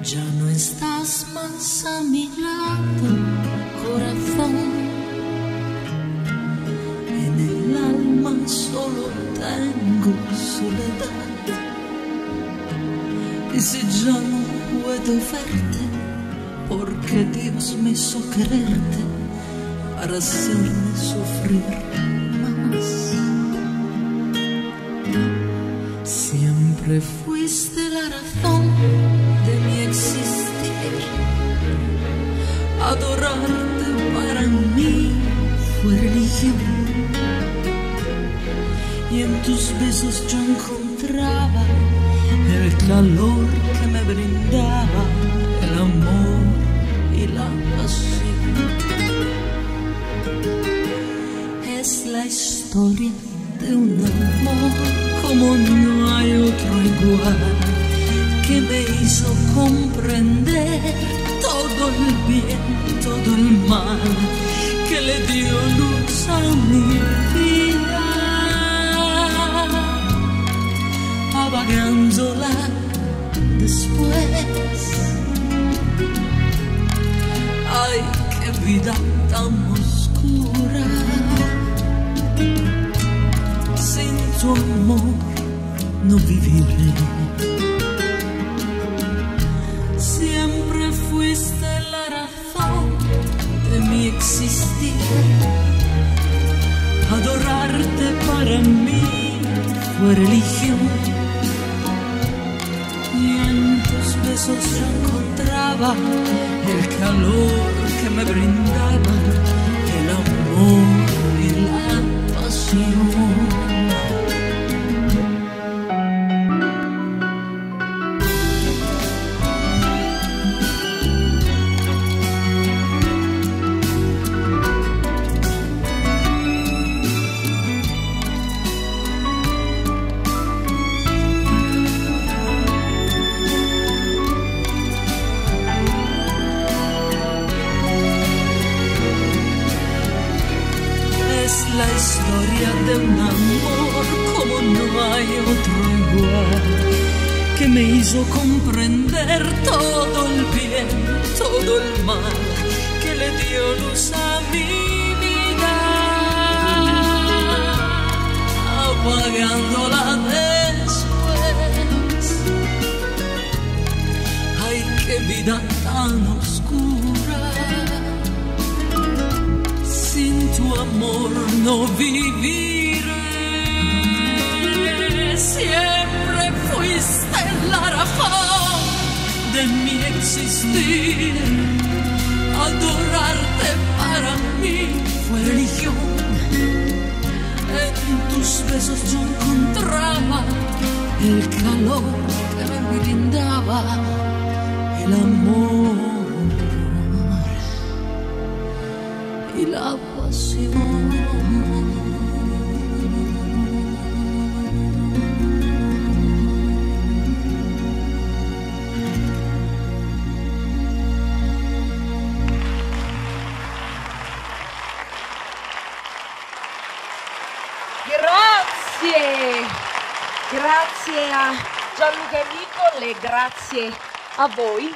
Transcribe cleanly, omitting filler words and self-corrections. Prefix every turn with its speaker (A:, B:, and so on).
A: Ya no estás más a mi lado, corazón. En el alma solo tengo soledad. Y si ya no puedo verte, porque Dios me hizo quererte para hacerme sufrir más. Siempre fuiste la razón de mi existir. Adorarte para mí fue religión. Y en tus besos yo encontraba el calor que me brindaba el amor y la pasión. Es la historia de un amor como no hay otro igual, que me hizo comprender todo el bien, todo el mal, que le dio luz a mi vida, apagándola después. Ay, qué vida tan oscura, sin tu amor no viviré. Siempre fuiste la razón de mi existir. Adorarte para mí fue religión. Y en tus besos yo encontraba el calor que me brindaba el amor y la pasión. La historia de un amor como no hay otro igual, que me hizo comprender todo el bien, todo el mal, que le dio luz a mi vida, apagándola después. Ay, qué vida tan oscura, sin tu amor no viviré. Siempre fuiste la razón de mi existir. Adorarte para mí fue religión. En tus besos yo encontraba el calor que me brindaba el amor y la pasión.
B: Grazie a Gianluca e Nicole, grazie a voi.